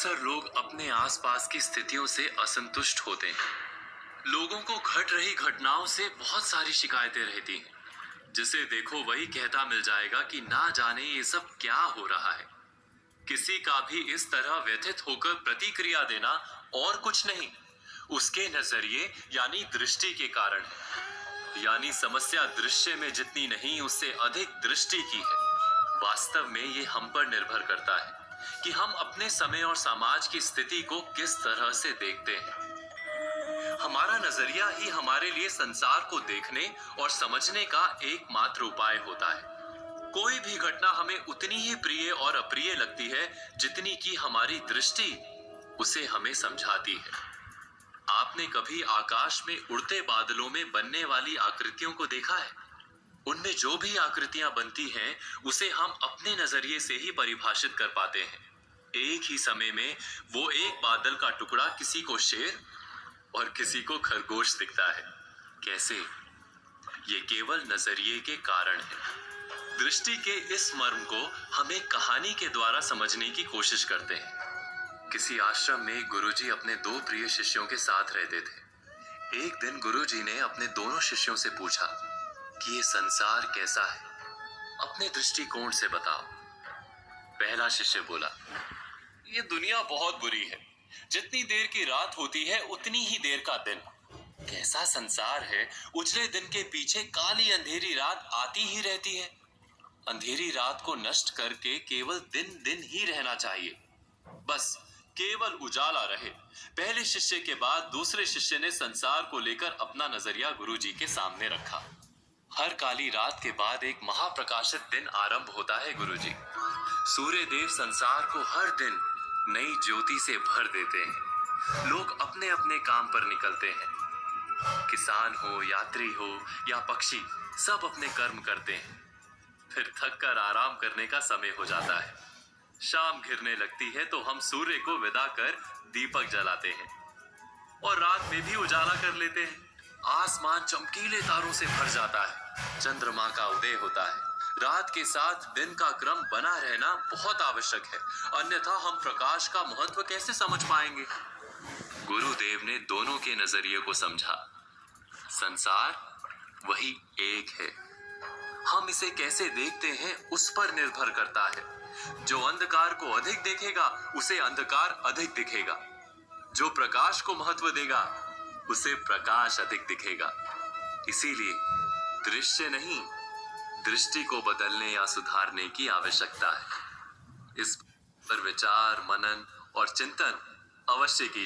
अक्सर लोग अपने आसपास की स्थितियों से असंतुष्ट होते हैं। लोगों को घट रही घटनाओं से बहुत सारी शिकायतें रहती हैं। जिसे देखो वही कहता मिल जाएगा कि ना जाने ये सब क्या हो रहा है। किसी का भी इस तरह व्यथित होकर प्रतिक्रिया देना और कुछ नहीं, उसके नजरिए यानी दृष्टि के कारण है। यानी समस्या दृश्य में जितनी नहीं उससे अधिक दृष्टि की है। वास्तव में ये हम पर निर्भर करता है कि हम अपने समय और समाज की स्थिति को किस तरह से देखते हैं। हमारा नजरिया ही हमारे लिए संसार को देखने और समझने का एकमात्र उपाय होता है। कोई भी घटना हमें उतनी ही प्रिय और अप्रिय लगती है जितनी कि हमारी दृष्टि उसे हमें समझाती है। आपने कभी आकाश में उड़ते बादलों में बनने वाली आकृतियों को देखा है? उनमें जो भी आकृतियां बनती हैं, उसे हम अपने नजरिए से ही परिभाषित कर पाते हैं। एक ही समय में वो एक बादल का टुकड़ा किसी को शेर और किसी को खरगोश दिखता है। कैसे? ये केवल नजरिए के कारण है। दृष्टि के इस मर्म को हम एक कहानी के द्वारा समझने की कोशिश करते हैं। किसी आश्रम में गुरुजी अपने दो प्रिय शिष्यों के साथ रहते थे। एक दिन गुरुजी ने अपने दोनों शिष्यों से पूछा कि ये संसार कैसा है, अपने दृष्टिकोण से बताओ। पहला शिष्य बोला, ये दुनिया बहुत बुरी है। जितनी देर की रात होती है उतनी ही देर का दिन। कैसा संसार है, उजले दिन के पीछे काली अंधेरी रात आती ही रहती है। अंधेरी रात को नष्ट करके केवल दिन दिन ही रहना चाहिए। बस केवल उजाला रहे। पहले शिष्य के बाद दूसरे शिष्य ने संसार को लेकर अपना नजरिया गुरुजी के सामने रखा। हर काली रात के बाद एक महाप्रकाशित दिन आरंभ होता है गुरुजी। सूर्य देव संसार को हर दिन नई ज्योति से भर देते हैं। लोग अपने अपने काम पर निकलते हैं। किसान हो, यात्री हो या पक्षी, सब अपने कर्म करते हैं। फिर थक कर आराम करने का समय हो जाता है। शाम घिरने लगती है तो हम सूर्य को विदा कर दीपक जलाते हैं और रात में भी उजाला कर लेते हैं। आसमान चमकीले तारों से भर जाता है। चंद्रमा का उदय होता है। रात के साथ दिन का क्रम बना रहना बहुत आवश्यक है, अन्यथा हम प्रकाश का महत्व कैसे समझ पाएंगे। गुरुदेव ने दोनों के नजरिए को समझा। संसार वही एक है। हम इसे कैसे देखते हैं उस पर निर्भर करता है। जो अंधकार को अधिक देखेगा उसे अंधकार अधिक दिखेगा। जो प्रकाश को महत्व देगा उसे प्रकाश अधिक दिखेगा। इसीलिए दृश्य नहीं, दृष्टि को बदलने या सुधारने की आवश्यकता है। इस पर विचार, मनन और चिंतन अवश्य कीजिए।